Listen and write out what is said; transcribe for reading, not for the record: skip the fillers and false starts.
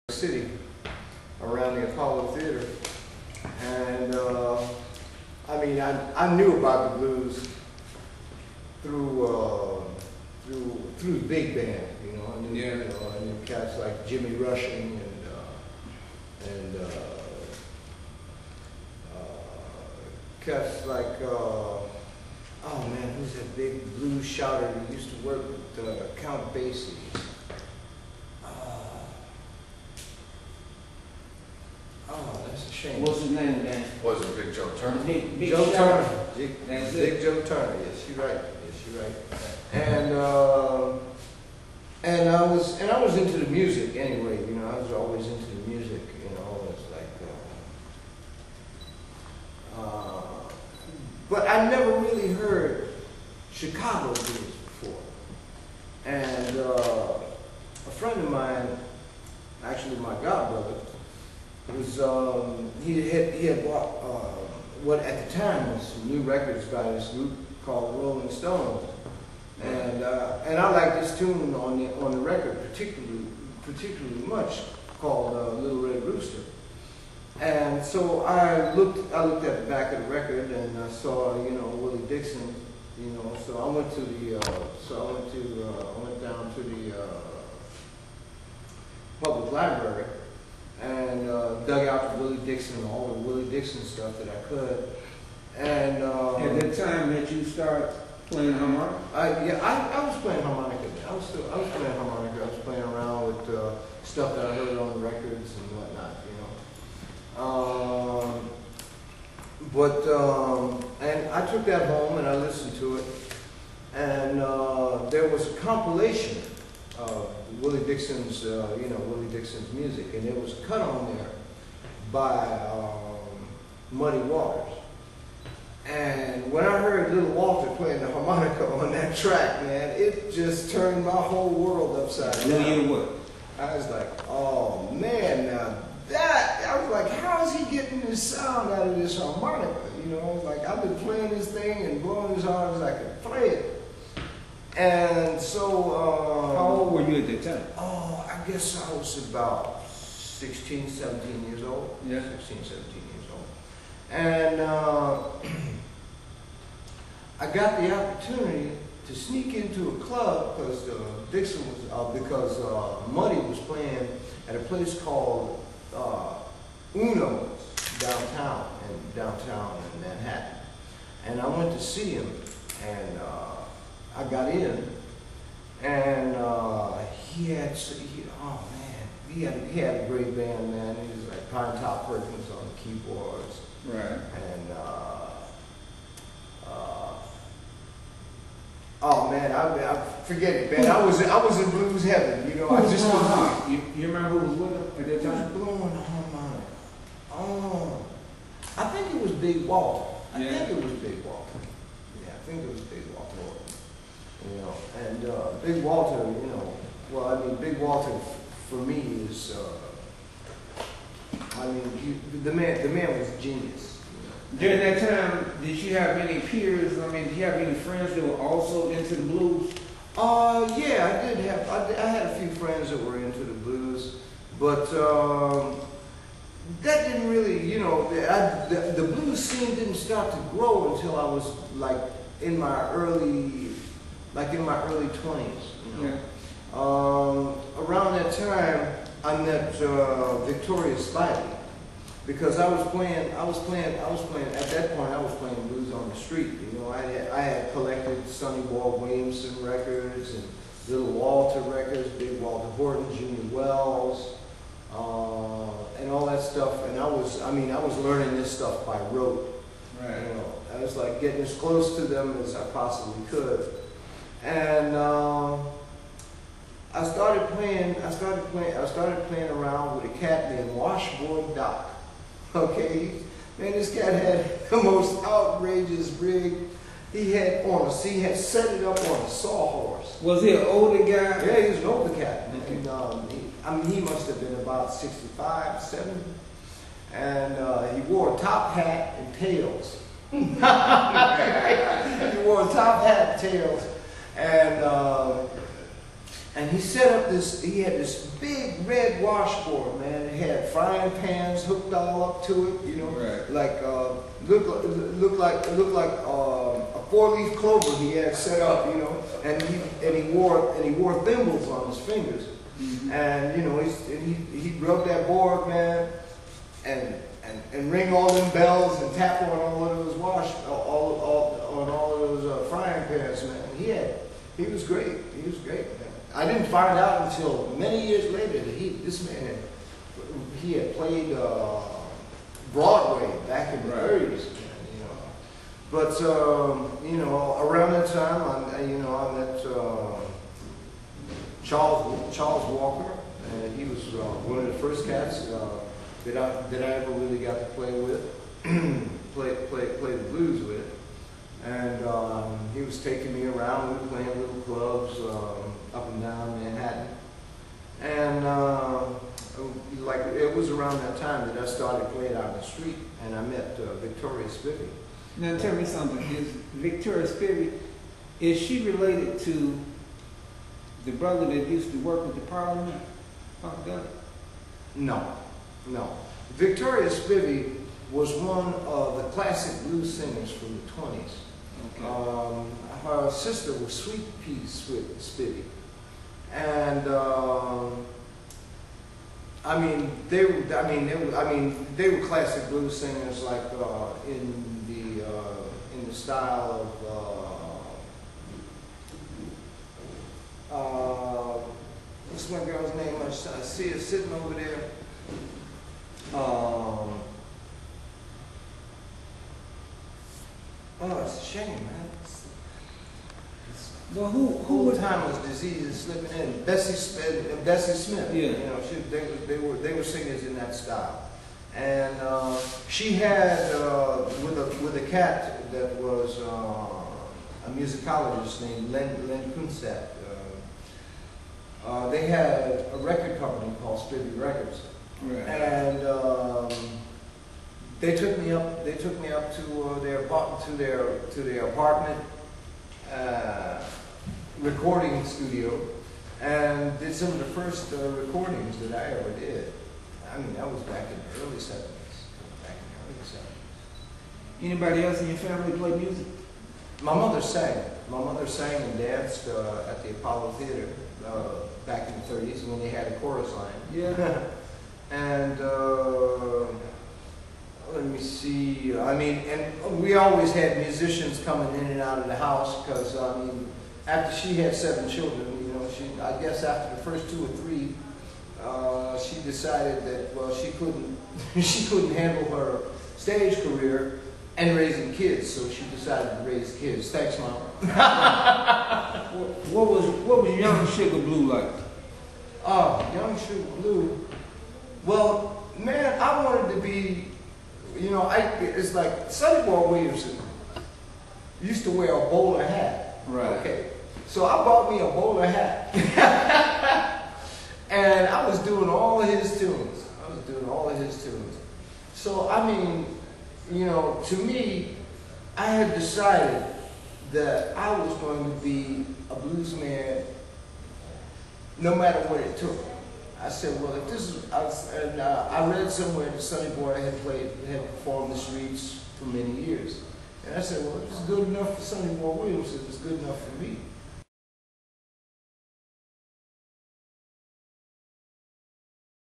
City around the Apollo Theater, and I mean, I knew about the blues through the big band, you know. I knew, I knew cats like Jimmy Rushing and cats like oh man, who's that big blues shouter who used to work with Count Basie? Oh, that's a shame. What's his name, Dan? Was it Big Joe Turner? Big Joe Turner. Big Joe. Joe Turner. Yes, you're right. Yes, you're right. And I was into the music anyway. You know, I was always into the music. You know, it's like. But I never really heard Chicago blues before. And a friend of mine, actually my godbrother, was he had bought what at the time was some new records by this group called Rolling Stones, and I like this tune on the record particularly much called Little Red Rooster, and so I looked at the back of the record and I saw Willie Dixon, so I went down to the public library and dug out the Willie Dixon, all the Willie Dixon stuff that I could. And at that time that you start playing harmonica? I was playing harmonica. I was playing harmonica. I was playing around with stuff that I heard on the records and whatnot, and I took that home and I listened to it, and there was a compilation of Willie Dixon's, Willie Dixon's music, and there was a cut on there by Muddy Waters. And when I heard Little Walter playing the harmonica on that track, man, it just turned my whole world upside down. What? I was like, oh man, now that, I was like, how is he getting this sound out of this harmonica? Like, I've been playing this thing and blowing as hard as I could play it. And so, how old were you at that time? Oh, I guess I was about 16, 17 years old. Yeah. 16, 17 years old. And I got the opportunity to sneak into a club because Muddy was playing at a place called Uno's downtown in Manhattan. And I went to see him, and I got in, and he had a great band, man. He was like Pine Top Perkins on the keyboards, right? And oh man, I forget it, man. I was in blues heaven, I just was. You remember who was with him at that time? He was blowing the harmonica. Oh, I think it was Big Walter. I think it was Big Walter. Yeah, I think it was Big Walter. And Big Walter, Big Walter for me is, the man was genius. During that time, did you have any peers? Did you have any friends that were also into the blues? Yeah, I did have. I had a few friends that were into the blues, but that didn't really, the blues scene didn't start to grow until I was like in my early 20s. Yeah. Around that time, I met Victoria Spivey, because at that point I was playing blues on the street. I had collected Sonny Walt Williamson records and Little Walter records, Big Walter Horton, Junior Wells, and all that stuff. And I was learning this stuff by rote. Right. I was like getting as close to them as I possibly could. And I started playing around with a cat named Washboard Doc. Okay, man, this cat had the most outrageous rig. He had set it up on a sawhorse. Was he an older guy? Yeah, he was an older cat. And, he must have been about 65, 70. And he wore a top hat and tails. He wore a top hat and tails. And And he set up this, he had this big red washboard, man. It had frying pans hooked all up to it, you know, Right. like, looked like a 4-leaf clover he had set up, you know, and he wore thimbles on his fingers. Mm-hmm. And, you know, he'd rub that board, man, and ring all them bells and tap on all of those on all of those frying pans, man. He was great. He was great, man. I didn't find out until many years later that this man had played Broadway back in the 30s, man, you know. But you know, around that time, I met Charles Walker, and he was one of the first cats that I ever really got to play with, play the blues with. And he was taking me around. We were playing little clubs up and down Manhattan. And like it was around that time that I started playing out in the street, and I met Victoria Spivey. Now tell me something. Is Victoria Spivey, is she related to the brother that used to work with the Parliament? No. Victoria Spivey was one of the classic blues singers from the 20s. Okay. Her sister was Sweet Pea Spivey, and they were classic blues singers, like in the style of what's my girl's name? I see her sitting over there. Oh, it's a shame, man. Well, who would Alzheimer's disease is slipping in? Bessie Smith. Yeah. You know, they were singers in that style, and she had with a cat that was a musicologist named Len Kunstadt. They had a record company called Spivey Records, right. And they took me up to their apartment recording studio, and did some of the first recordings that I ever did. I mean, that was back in the early 70s. Anybody else in your family play music? My mother sang. My mother sang and danced at the Apollo Theater back in the 30s when they had a chorus line. Yeah. And let me see. I mean, and we always had musicians coming in and out of the house because, I mean, after she had 7 children, you know, I guess after the first 2 or 3, she decided that, well, she couldn't handle her stage career and raising kids, so she decided to raise kids. Thanks, Mom. What was Young Sugar Blue like? Young Sugar Blue. Well, man, I wanted to be, you know, it's like Sonny Boy Williamson used to wear a bowler hat. Right. Okay. So I bought me a bowler hat. And I was doing all of his tunes. So, I mean, you know, to me, I had decided that I was going to be a blues man no matter what it took. I said, well, if this is, I read somewhere that Sonny Boy had performed the streets for many years. And I said, well, if it's good enough for Sonny Boy Williamson, it's good enough for me.